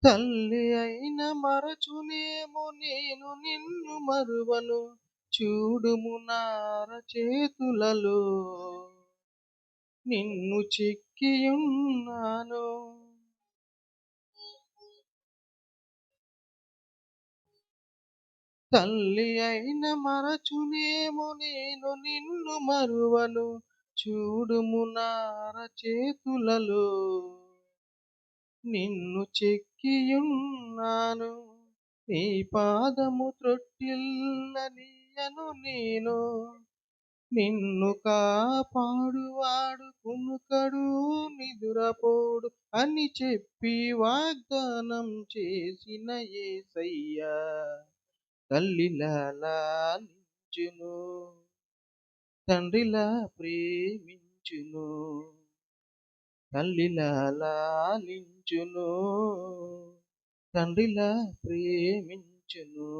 తల్లి అయిన మరచునేమో నేను నిన్ను మరువను, చూడుము నార చేతులలో నిన్ను చెక్కియున్నాను. తల్లి అయిన మరచునేమో నేను నిన్ను మరువను, చూడుము నార చేతులలో నిన్ను చెక్కియున్నాను. నీ పాదము త్రొట్టిల్లనీయను నేను, నిన్ను కాపాడువాడు కునుకడు నిదురపోడు అని చెప్పి వాగ్దానం చేసిన యేసయ్యా తల్లిలా లాలించును, తండ్రిలా ప్రేమించును. తల్లిలా లాలించును, తండ్రిలా ప్రేమించును.